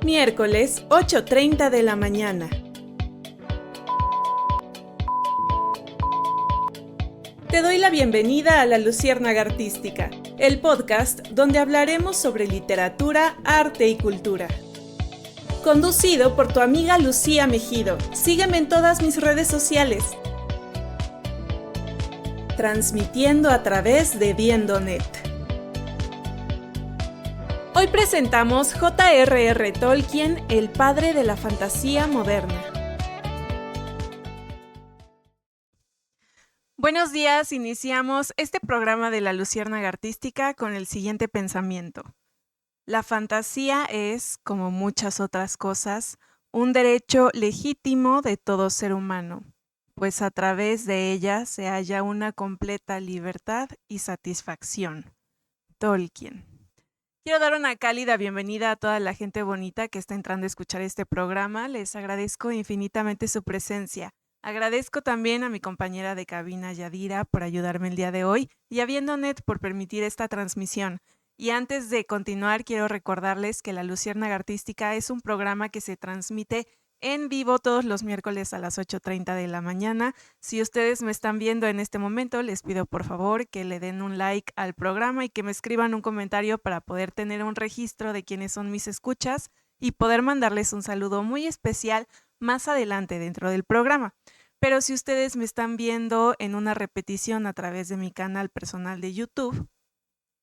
Miércoles, 8:30 de la mañana. Te doy la bienvenida a La Luciérnaga Artística, el podcast donde hablaremos sobre literatura, arte y cultura. Conducido por tu amiga Lucía Mejido. Sígueme en todas mis redes sociales. Transmitiendo a través de Viendonet. Hoy presentamos J.R.R. Tolkien, el padre de la fantasía moderna. Buenos días, iniciamos este programa de La Luciérnaga Artística con el siguiente pensamiento. La fantasía es, como muchas otras cosas, un derecho legítimo de todo ser humano, pues a través de ella se halla una completa libertad y satisfacción. Tolkien. Quiero dar una cálida bienvenida a toda la gente bonita que está entrando a escuchar este programa. Les agradezco infinitamente su presencia. Agradezco también a mi compañera de cabina Yadira por ayudarme el día de hoy y a Viendonet por permitir esta transmisión. Y antes de continuar, quiero recordarles que La Luciérnaga Artística es un programa que se transmite en vivo todos los miércoles a las 8:30 de la mañana. Si ustedes me están viendo en este momento, les pido por favor que le den un like al programa y que me escriban un comentario para poder tener un registro de quiénes son mis escuchas y poder mandarles un saludo muy especial más adelante dentro del programa. Pero si ustedes me están viendo en una repetición a través de mi canal personal de YouTube,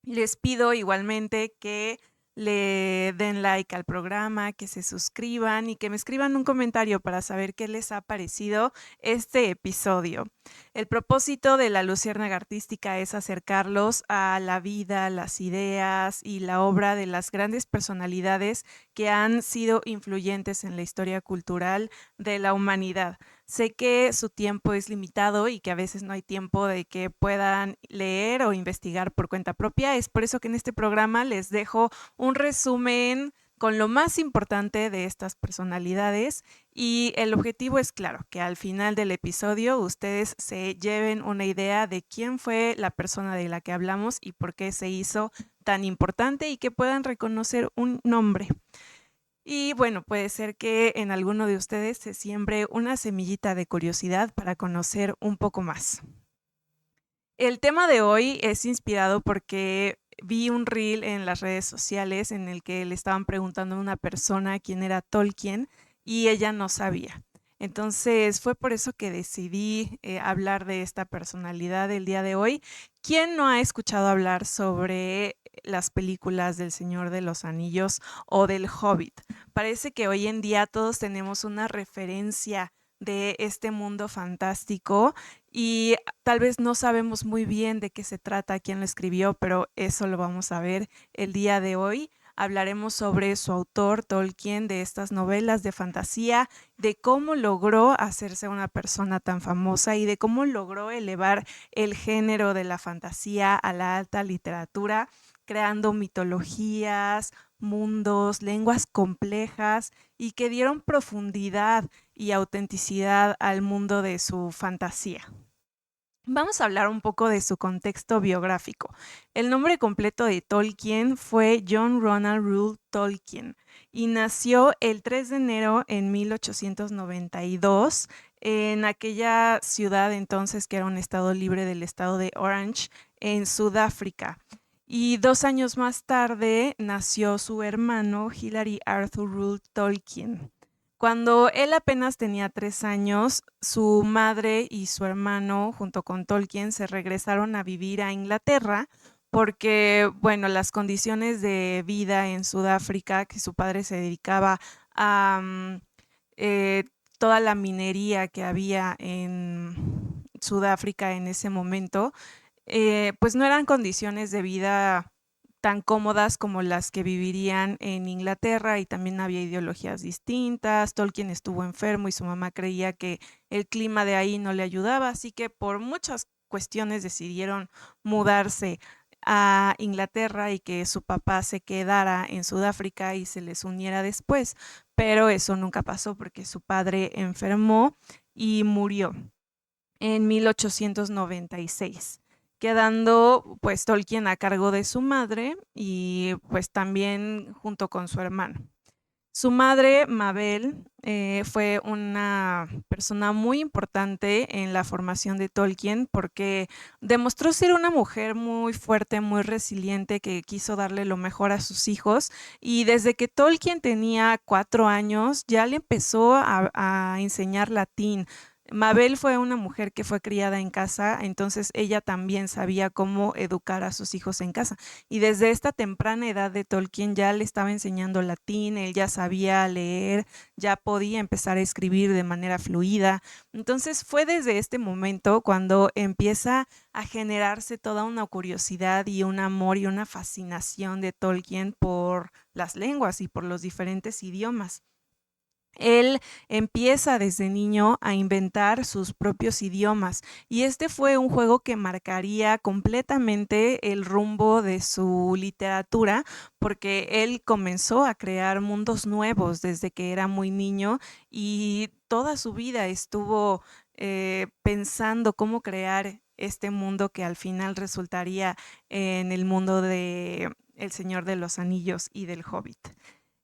les pido igualmente que le den like al programa, que se suscriban y que me escriban un comentario para saber qué les ha parecido este episodio. El propósito de La Luciérnaga Artística es acercarlos a la vida, las ideas y la obra de las grandes personalidades que han sido influyentes en la historia cultural de la humanidad. Sé que su tiempo es limitado y que a veces no hay tiempo de que puedan leer o investigar por cuenta propia. Es por eso que en este programa les dejo un resumen con lo más importante de estas personalidades y el objetivo es claro, que al final del episodio ustedes se lleven una idea de quién fue la persona de la que hablamos y por qué se hizo tan importante y que puedan reconocer un nombre. Y bueno, puede ser que en alguno de ustedes se siembre una semillita de curiosidad para conocer un poco más. El tema de hoy es inspirado porque vi un reel en las redes sociales en el que le estaban preguntando a una persona quién era Tolkien y ella no sabía. Entonces fue por eso que decidí hablar de esta personalidad el día de hoy. ¿Quién no ha escuchado hablar sobre las películas del Señor de los Anillos o del Hobbit? Parece que hoy en día todos tenemos una referencia de este mundo fantástico y tal vez no sabemos muy bien de qué se trata, quién lo escribió, pero eso lo vamos a ver el día de hoy. Hablaremos sobre su autor, Tolkien, de estas novelas de fantasía, de cómo logró hacerse una persona tan famosa y de cómo logró elevar el género de la fantasía a la alta literatura, creando mitologías, mundos, lenguas complejas y que dieron profundidad y autenticidad al mundo de su fantasía. Vamos a hablar un poco de su contexto biográfico. El nombre completo de Tolkien fue John Ronald Reuel Tolkien y nació el 3 de enero en 1892 en aquella ciudad entonces que era un estado libre del estado de Orange en Sudáfrica. Y 2 años más tarde nació su hermano Hilary Arthur Reuel Tolkien. Cuando él apenas tenía 3 años, su madre y su hermano, junto con Tolkien, se regresaron a vivir a Inglaterra porque, bueno, las condiciones de vida en Sudáfrica, que su padre se dedicaba a eh, toda la minería que había en Sudáfrica en ese momento, pues no eran condiciones de vida tan cómodas como las que vivirían en Inglaterra y también había ideologías distintas. Tolkien estuvo enfermo y su mamá creía que el clima de ahí no le ayudaba, así que por muchas cuestiones decidieron mudarse a Inglaterra y que su papá se quedara en Sudáfrica y se les uniera después, pero eso nunca pasó porque su padre enfermó y murió en 1896, quedando pues Tolkien a cargo de su madre y pues también junto con su hermano. Su madre, Mabel, fue una persona muy importante en la formación de Tolkien porque demostró ser una mujer muy fuerte, muy resiliente, que quiso darle lo mejor a sus hijos. Y desde que Tolkien tenía 4 años, ya le empezó a enseñar latín. Mabel fue una mujer que fue criada en casa, entonces ella también sabía cómo educar a sus hijos en casa. Y desde esta temprana edad de Tolkien ya le estaba enseñando latín, él ya sabía leer, ya podía empezar a escribir de manera fluida. Entonces fue desde este momento cuando empieza a generarse toda una curiosidad y un amor y una fascinación de Tolkien por las lenguas y por los diferentes idiomas. Él empieza desde niño a inventar sus propios idiomas y este fue un juego que marcaría completamente el rumbo de su literatura porque él comenzó a crear mundos nuevos desde que era muy niño y toda su vida estuvo pensando cómo crear este mundo que al final resultaría en el mundo de El Señor de los Anillos y del Hobbit.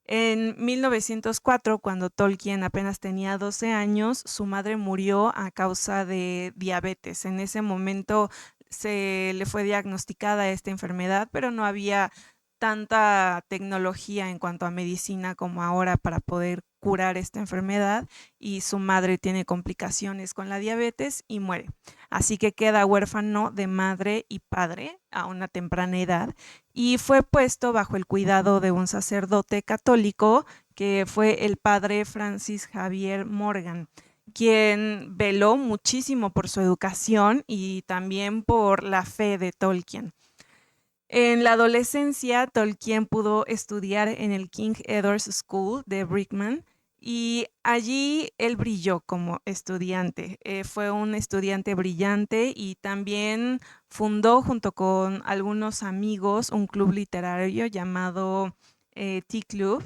En 1904, cuando Tolkien apenas tenía 12 años, su madre murió a causa de diabetes. En ese momento se le fue diagnosticada esta enfermedad, pero no había tanta tecnología en cuanto a medicina como ahora para poder curar esta enfermedad y su madre tiene complicaciones con la diabetes y muere. Así que queda huérfano de madre y padre a una temprana edad y fue puesto bajo el cuidado de un sacerdote católico que fue el padre Francis Javier Morgan, quien veló muchísimo por su educación y también por la fe de Tolkien. En la adolescencia, Tolkien pudo estudiar en el King Edward's School de Brickman y allí él brilló como estudiante. Fue un estudiante brillante y también fundó junto con algunos amigos un club literario llamado Tea Club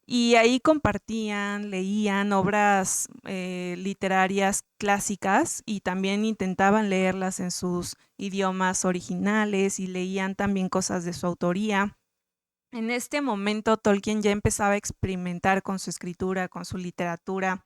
y ahí compartían, leían obras literarias clásicas y también intentaban leerlas en sus idiomas originales y leían también cosas de su autoría. En este momento Tolkien ya empezaba a experimentar con su escritura, con su literatura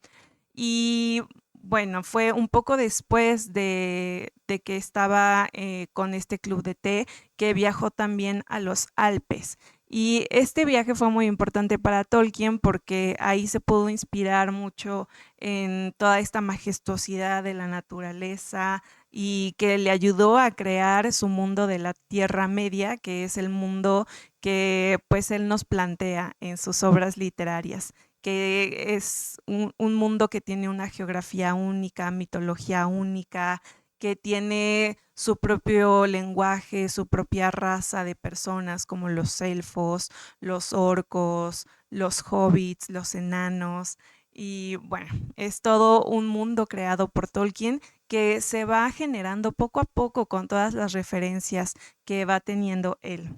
y bueno, fue un poco después de que estaba con este club de té que viajó también a los Alpes. Y este viaje fue muy importante para Tolkien porque ahí se pudo inspirar mucho en toda esta majestuosidad de la naturaleza y que le ayudó a crear su mundo de la Tierra Media, que es el mundo que pues él nos plantea en sus obras literarias, que es un mundo que tiene una geografía única, mitología única, que tiene su propio lenguaje, su propia raza de personas como los elfos, los orcos, los hobbits, los enanos. Y bueno, es todo un mundo creado por Tolkien que se va generando poco a poco con todas las referencias que va teniendo él.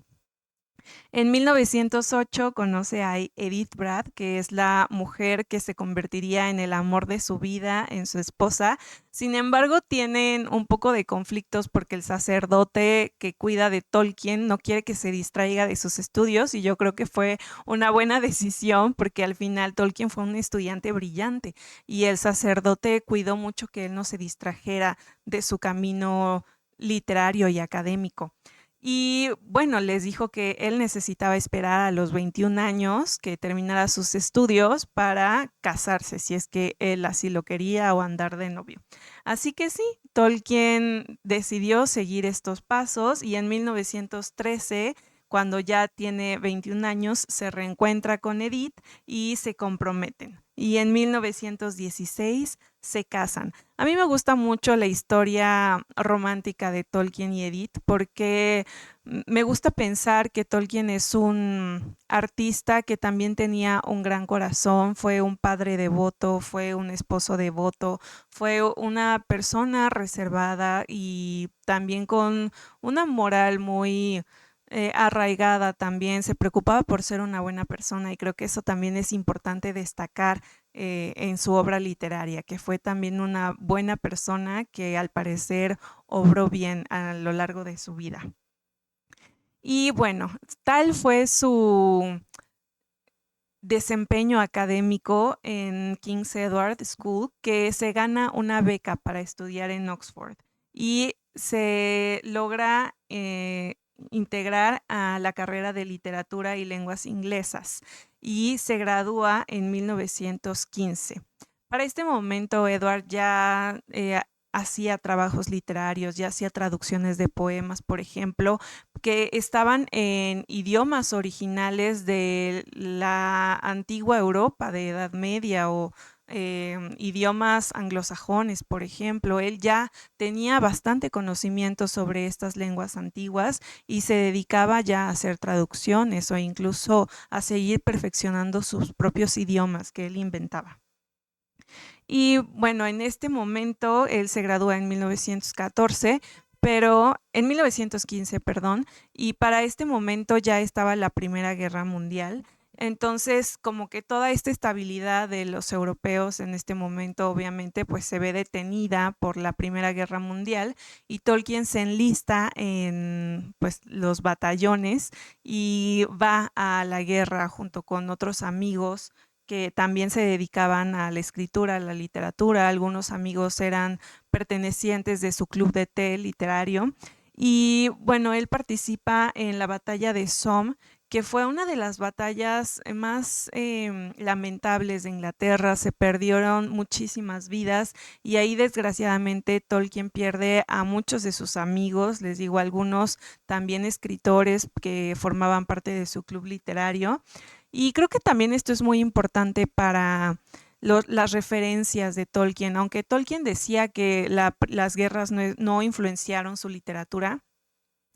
En 1908 conoce a Edith Bratt, que es la mujer que se convertiría en el amor de su vida, en su esposa. Sin embargo, tienen un poco de conflictos porque el sacerdote que cuida de Tolkien no quiere que se distraiga de sus estudios y yo creo que fue una buena decisión porque al final Tolkien fue un estudiante brillante y el sacerdote cuidó mucho que él no se distrajera de su camino literario y académico. Y bueno, les dijo que él necesitaba esperar a los 21 años que terminara sus estudios para casarse, si es que él así lo quería o andar de novio. Así que sí, Tolkien decidió seguir estos pasos y en 1913, cuando ya tiene 21 años, se reencuentra con Edith y se comprometen. Y en 1916 se casan. A mí me gusta mucho la historia romántica de Tolkien y Edith porque me gusta pensar que Tolkien es un artista que también tenía un gran corazón, fue un padre devoto, fue un esposo devoto, fue una persona reservada y también con una moral muy arraigada también, se preocupaba por ser una buena persona y creo que eso también es importante destacar en su obra literaria, que fue también una buena persona que al parecer obró bien a lo largo de su vida. Y bueno, tal fue desempeño académico en King's Edward School, que se gana una beca para estudiar en Oxford y se logra integrar a la carrera de literatura y lenguas inglesas y se gradúa en 1915. Para este momento, Edward ya hacía trabajos literarios, ya hacía traducciones de poemas, por ejemplo, que estaban en idiomas originales de la antigua Europa de Edad Media o idiomas anglosajones, por ejemplo. Él ya tenía bastante conocimiento sobre estas lenguas antiguas y se dedicaba ya a hacer traducciones o incluso a seguir perfeccionando sus propios idiomas que él inventaba. Y bueno, en este momento él se gradúa en 1914, pero en 1915, perdón, y para este momento ya estaba la Primera Guerra Mundial. Entonces, como que toda esta estabilidad de los europeos en este momento, obviamente, pues se ve detenida por la Primera Guerra Mundial y Tolkien se enlista en pues los batallones y va a la guerra junto con otros amigos que también se dedicaban a la escritura, a la literatura. Algunos amigos eran pertenecientes de su club de té literario. Y bueno, él participa en la batalla de Somme, que fue una de las batallas más lamentables de Inglaterra. Se perdieron muchísimas vidas y ahí desgraciadamente Tolkien pierde a muchos de sus amigos, les digo, algunos también escritores que formaban parte de su club literario. Y creo que también esto es muy importante para las referencias de Tolkien. Aunque Tolkien decía que las guerras no influenciaron su literatura,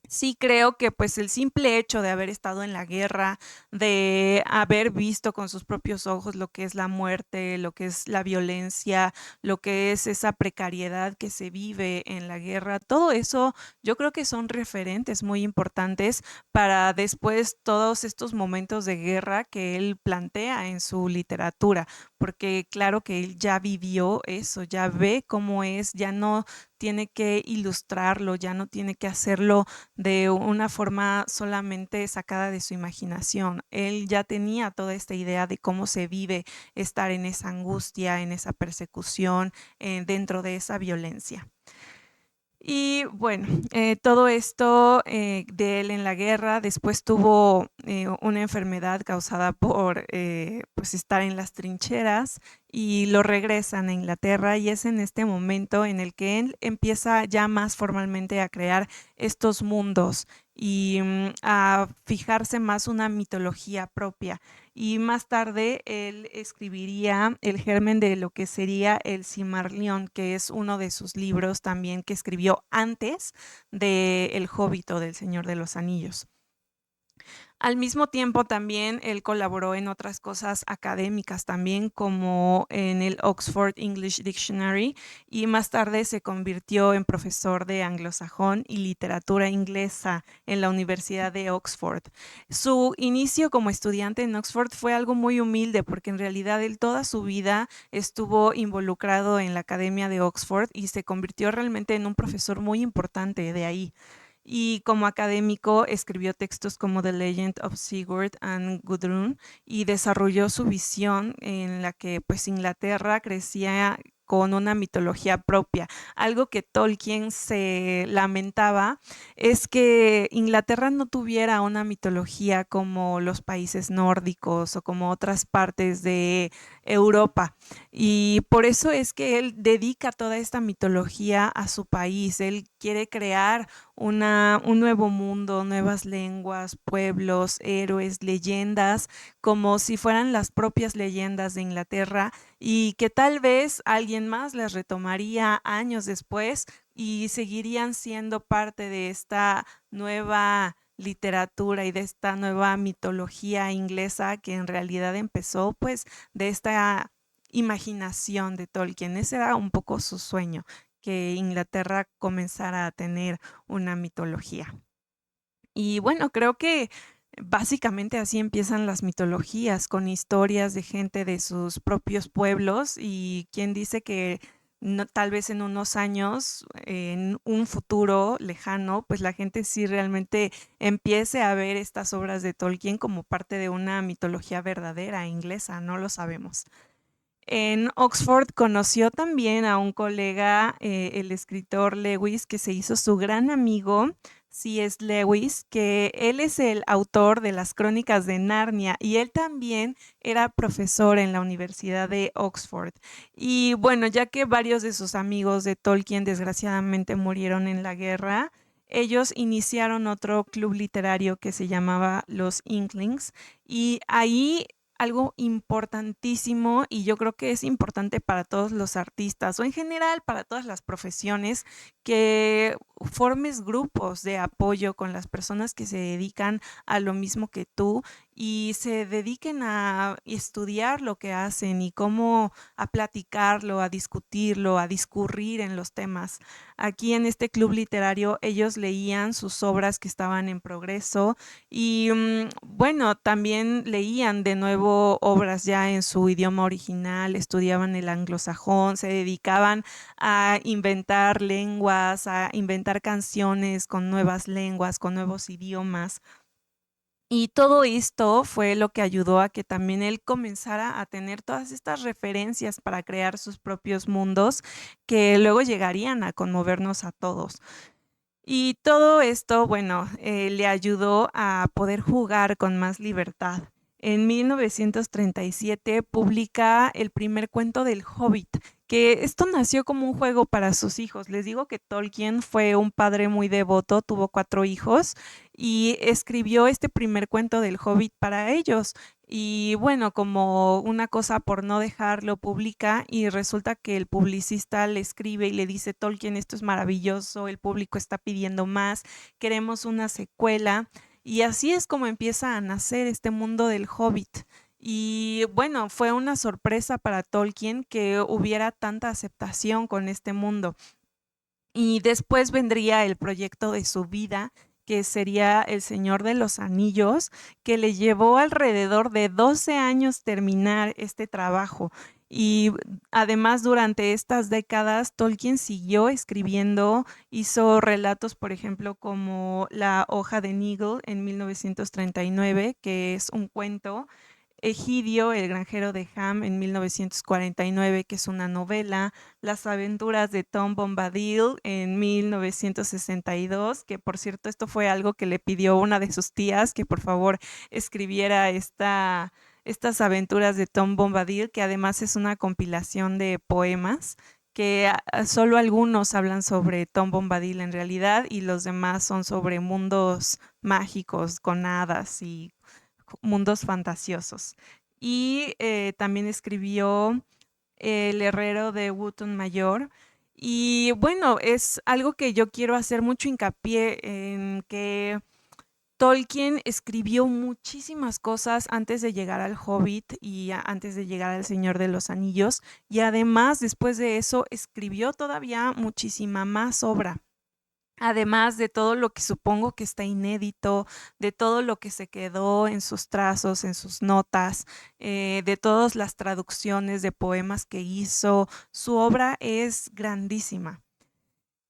sí creo que pues el simple hecho de haber estado en la guerra, de haber visto con sus propios ojos lo que es la muerte, lo que es la violencia, lo que es esa precariedad que se vive en la guerra, todo eso yo creo que son referentes muy importantes para después todos estos momentos de guerra que él plantea en su literatura, porque claro que él ya vivió eso, ya ve cómo es, ya no tiene que ilustrarlo, ya no tiene que hacerlo de una forma solamente sacada de su imaginación. Él ya tenía toda esta idea de cómo se vive estar en esa angustia, en esa persecución, dentro de esa violencia. Y bueno, todo esto de él en la guerra, después tuvo una enfermedad causada por pues estar en las trincheras y lo regresan a Inglaterra y es en este momento en el que él empieza ya más formalmente a crear estos mundos y a fijarse más una mitología propia. Y más tarde él escribiría el germen de lo que sería el Silmarillion, que es uno de sus libros también que escribió antes de El Hobbit o del Señor de los Anillos. Al mismo tiempo también él colaboró en otras cosas académicas también, como en el Oxford English Dictionary, y más tarde se convirtió en profesor de anglosajón y literatura inglesa en la Universidad de Oxford. Su inicio como estudiante en Oxford fue algo muy humilde porque en realidad él toda su vida estuvo involucrado en la Academia de Oxford y se convirtió realmente en un profesor muy importante de ahí. Y como académico escribió textos como The Legend of Sigurd and Gudrun y desarrolló su visión en la que pues Inglaterra crecía con una mitología propia. Algo que Tolkien se lamentaba es que Inglaterra no tuviera una mitología como los países nórdicos o como otras partes de Europa. Y por eso es que él dedica toda esta mitología a su país. Él quiere crear un nuevo mundo, nuevas lenguas, pueblos, héroes, leyendas, como si fueran las propias leyendas de Inglaterra y que tal vez alguien más las retomaría años después y seguirían siendo parte de esta nueva literatura y de esta nueva mitología inglesa que en realidad empezó pues de esta imaginación de Tolkien. Ese era un poco su sueño, que Inglaterra comenzara a tener una mitología. Y bueno, creo que básicamente así empiezan las mitologías, con historias de gente de sus propios pueblos y quien dice que tal vez en unos años, en un futuro lejano, pues la gente sí realmente empiece a ver estas obras de Tolkien como parte de una mitología verdadera inglesa, no lo sabemos. En Oxford conoció también a un colega, el escritor Lewis, que se hizo su gran amigo, C.S. Lewis, que él es el autor de las Crónicas de Narnia y él también era profesor en la Universidad de Oxford. Y bueno, ya que varios de sus amigos de Tolkien desgraciadamente murieron en la guerra, ellos iniciaron otro club literario que se llamaba Los Inklings y ahí algo importantísimo y yo creo que es importante para todos los artistas o en general para todas las profesiones que formes grupos de apoyo con las personas que se dedican a lo mismo que tú y se dediquen a estudiar lo que hacen y cómo a platicarlo, a discutirlo, a discurrir en los temas. Aquí en este club literario ellos leían sus obras que estaban en progreso y bueno, también leían de nuevo obras ya en su idioma original, estudiaban el anglosajón, se dedicaban a inventar lenguas, a inventar canciones con nuevas lenguas, con nuevos idiomas. Y todo esto fue lo que ayudó a que también él comenzara a tener todas estas referencias para crear sus propios mundos que luego llegarían a conmovernos a todos. Y todo esto, bueno, le ayudó a poder jugar con más libertad. En 1937 publica el primer cuento del Hobbit, que esto nació como un juego para sus hijos. Les digo que Tolkien fue un padre muy devoto, tuvo 4 hijos y escribió este primer cuento del Hobbit para ellos. Y bueno, como una cosa por no dejarlo, publica y resulta que el publicista le escribe y le dice, Tolkien, esto es maravilloso, el público está pidiendo más, queremos una secuela. Y así es como empieza a nacer este mundo del Hobbit. Y bueno, fue una sorpresa para Tolkien que hubiera tanta aceptación con este mundo. Y después vendría el proyecto de su vida, que sería El Señor de los Anillos, que le llevó alrededor de 12 años terminar este trabajo. Y además durante estas décadas Tolkien siguió escribiendo, hizo relatos, por ejemplo, como La hoja de Nigel en 1939, que es un cuento, Egidio, el granjero de Ham en 1949, que es una novela, Las aventuras de Tom Bombadil en 1962, que por cierto esto fue algo que le pidió una de sus tías, que por favor escribiera estas aventuras de Tom Bombadil, que además es una compilación de poemas que solo algunos hablan sobre Tom Bombadil en realidad y los demás son sobre mundos mágicos con hadas y mundos fantasiosos. Y también escribió El herrero de Wootton Mayor. Y bueno, es algo que yo quiero hacer mucho hincapié en que Tolkien escribió muchísimas cosas antes de llegar al Hobbit y antes de llegar al Señor de los Anillos. Y además, después de eso, escribió todavía muchísima más obra. Además de todo lo que supongo que está inédito, de todo lo que se quedó en sus trazos, en sus notas, de todas las traducciones de poemas que hizo, su obra es grandísima.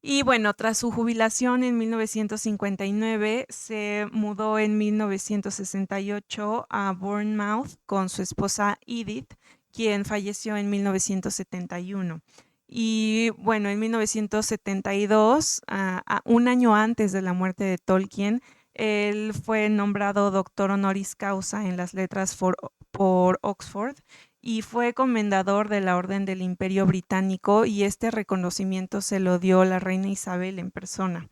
Y bueno, tras su jubilación en 1959, se mudó en 1968 a Bournemouth con su esposa Edith, quien falleció en 1971. Y bueno, en 1972, un año antes de la muerte de Tolkien, él fue nombrado doctor honoris causa en las letras por Oxford y fue comendador de la Orden del Imperio Británico y este reconocimiento se lo dio la reina Isabel en persona.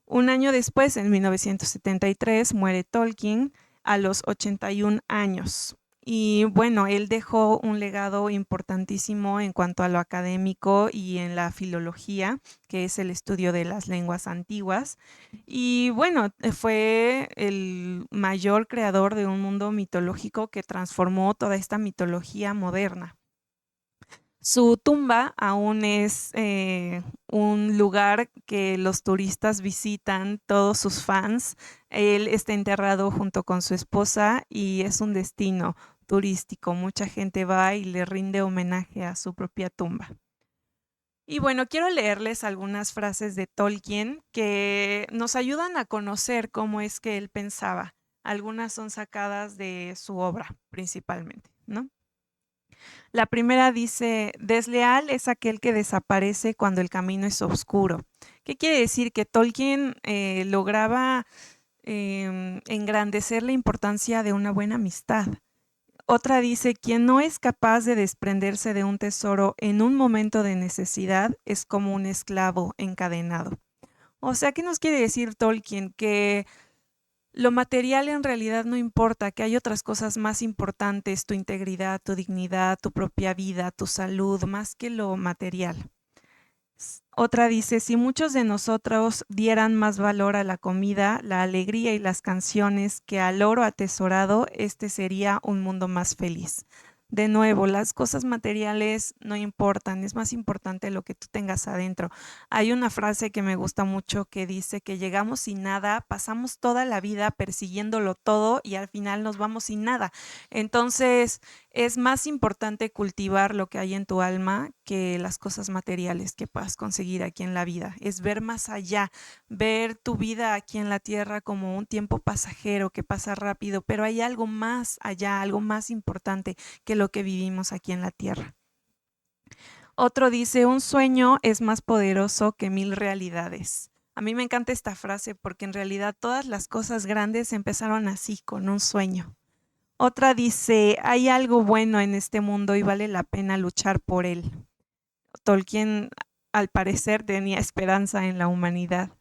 Un año después, en 1973, muere Tolkien a los 81 años. Y bueno, él dejó un legado importantísimo en cuanto a lo académico y en la filología, que es el estudio de las lenguas antiguas. Y bueno, fue el mayor creador de un mundo mitológico que transformó toda esta mitología moderna. Su tumba aún es un lugar que los turistas visitan, todos sus fans. Él está enterrado junto con su esposa y es un destino turístico. Mucha gente va y le rinde homenaje a su propia tumba. Y bueno, quiero leerles algunas frases de Tolkien que nos ayudan a conocer cómo es que él pensaba. Algunas son sacadas de su obra, principalmente, ¿no? La primera dice, desleal es aquel que desaparece cuando el camino es oscuro. ¿Qué quiere decir? Que Tolkien lograba engrandecer la importancia de una buena amistad. Otra dice, quien no es capaz de desprenderse de un tesoro en un momento de necesidad es como un esclavo encadenado. O sea, ¿qué nos quiere decir Tolkien? Que lo material en realidad no importa, que hay otras cosas más importantes, tu integridad, tu dignidad, tu propia vida, tu salud, más que lo material. Otra dice, si muchos de nosotros dieran más valor a la comida, la alegría y las canciones que al oro atesorado, este sería un mundo más feliz. De nuevo, las cosas materiales no importan, es más importante lo que tú tengas adentro. Hay una frase que me gusta mucho que dice que llegamos sin nada, pasamos toda la vida persiguiéndolo todo y al final nos vamos sin nada. Entonces, es más importante cultivar lo que hay en tu alma que las cosas materiales que puedas conseguir aquí en la vida. Es ver más allá, ver tu vida aquí en la tierra como un tiempo pasajero que pasa rápido, pero hay algo más allá, algo más importante que lo que vivimos aquí en la tierra. Otro dice, un sueño es más poderoso que 1000 realidades. A mí me encanta esta frase porque en realidad todas las cosas grandes empezaron así, con un sueño. Otra dice, hay algo bueno en este mundo y vale la pena luchar por él. Tolkien, al parecer, tenía esperanza en la humanidad.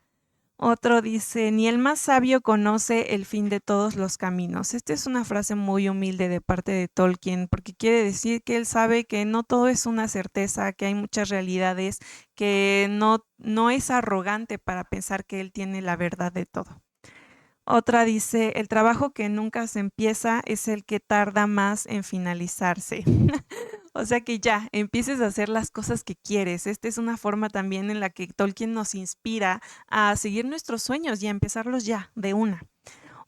Otro dice, ni el más sabio conoce el fin de todos los caminos. Esta es una frase muy humilde de parte de Tolkien, porque quiere decir que él sabe que no todo es una certeza, que hay muchas realidades, que no es arrogante para pensar que él tiene la verdad de todo. Otra dice, el trabajo que nunca se empieza es el que tarda más en finalizarse. O sea que ya, empieces a hacer las cosas que quieres. Esta es una forma también en la que Tolkien nos inspira a seguir nuestros sueños y a empezarlos ya, de una.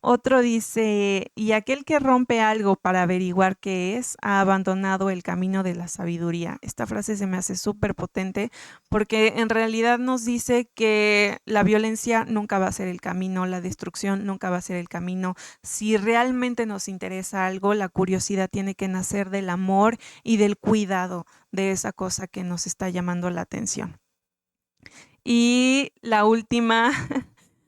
Otro dice, y aquel que rompe algo para averiguar qué es, ha abandonado el camino de la sabiduría. Esta frase se me hace súper potente porque en realidad nos dice que la violencia nunca va a ser el camino, la destrucción nunca va a ser el camino. Si realmente nos interesa algo, la curiosidad tiene que nacer del amor y del cuidado de esa cosa que nos está llamando la atención. Y la última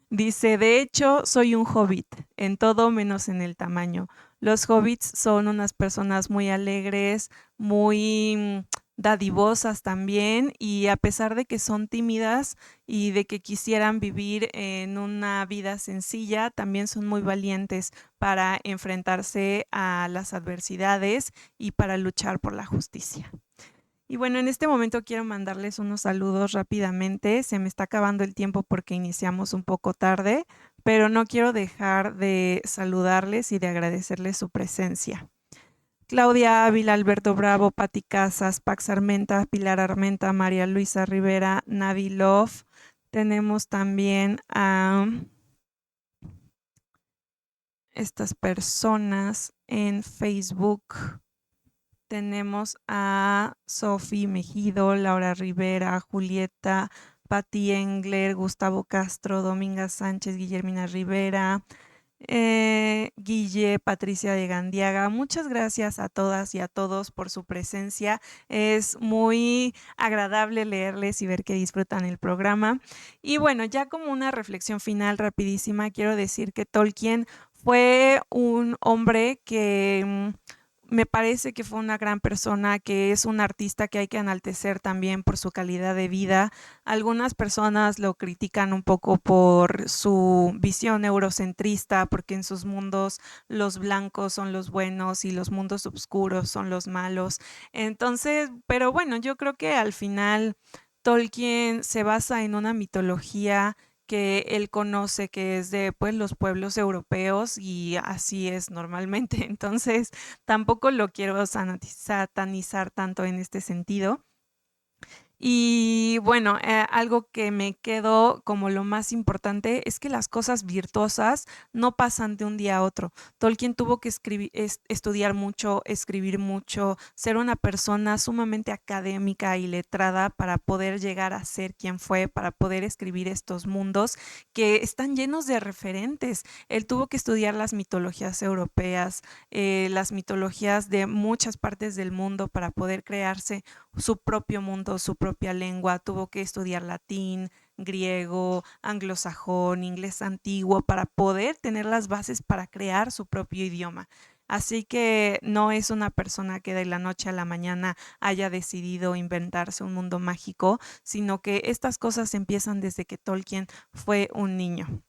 dice, de hecho, soy un hobbit, en todo menos en el tamaño. Los hobbits son unas personas muy alegres, muy dadivosas también, y a pesar de que son tímidas y de que quisieran vivir en una vida sencilla, también son muy valientes para enfrentarse a las adversidades y para luchar por la justicia. Y bueno, en este momento quiero mandarles unos saludos rápidamente. Se me está acabando el tiempo porque iniciamos un poco tarde, pero no quiero dejar de saludarles y de agradecerles su presencia. Claudia Ávila, Alberto Bravo, Pati Casas, Pax Armenta, Pilar Armenta, María Luisa Rivera, Navi Love. Tenemos también a estas personas en Facebook. Tenemos a Sofi Mejido, Laura Rivera, Julieta, Pati Engler, Gustavo Castro, Dominga Sánchez, Guillermina Rivera, Guille, Patricia de Gandiaga. Muchas gracias a todas y a todos por su presencia. Es muy agradable leerles y ver que disfrutan el programa. Y bueno, ya como una reflexión final rapidísima, quiero decir que Tolkien fue un hombre que me parece que fue una gran persona, que es un artista que hay que enaltecer también por su calidad de vida. Algunas personas lo critican un poco por su visión eurocentrista, porque en sus mundos los blancos son los buenos y los mundos oscuros son los malos. Entonces, pero bueno, yo creo que al final Tolkien se basa en una mitología que él conoce, que es de pues los pueblos europeos y así es normalmente. Entonces, tampoco lo quiero satanizar tanto en este sentido. Y bueno, algo que me quedó como lo más importante es que las cosas virtuosas no pasan de un día a otro. Tolkien tuvo que estudiar mucho, escribir mucho, ser una persona sumamente académica y letrada para poder llegar a ser quien fue, para poder escribir estos mundos que están llenos de referentes. Él tuvo que estudiar las mitologías europeas, las mitologías de muchas partes del mundo para poder crearse su propio mundo, su propia lengua, tuvo que estudiar latín, griego, anglosajón, inglés antiguo para poder tener las bases para crear su propio idioma. Así que no es una persona que de la noche a la mañana haya decidido inventarse un mundo mágico, sino que estas cosas empiezan desde que Tolkien fue un niño.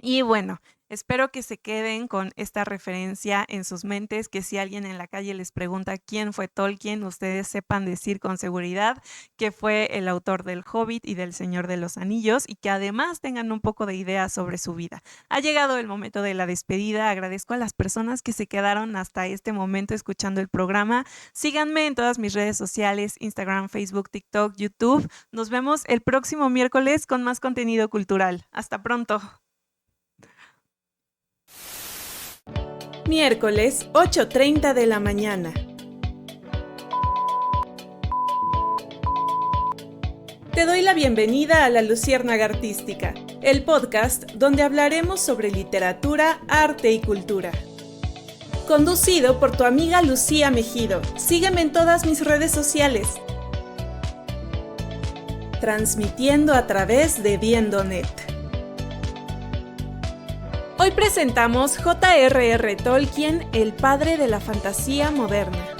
Y bueno, espero que se queden con esta referencia en sus mentes, que si alguien en la calle les pregunta quién fue Tolkien, ustedes sepan decir con seguridad que fue el autor del Hobbit y del Señor de los Anillos y que además tengan un poco de idea sobre su vida. Ha llegado el momento de la despedida. Agradezco a las personas que se quedaron hasta este momento escuchando el programa. Síganme en todas mis redes sociales, Instagram, Facebook, TikTok, YouTube. Nos vemos el próximo miércoles con más contenido cultural. Hasta pronto. Miércoles, 8:30 de la mañana. Te doy la bienvenida a La Luciérnaga Artística, el podcast donde hablaremos sobre literatura, arte y cultura. Conducido por tu amiga Lucía Mejido. Sígueme en todas mis redes sociales. Transmitiendo a través de Viendo.net. Hoy presentamos J.R.R. Tolkien, el padre de la fantasía moderna.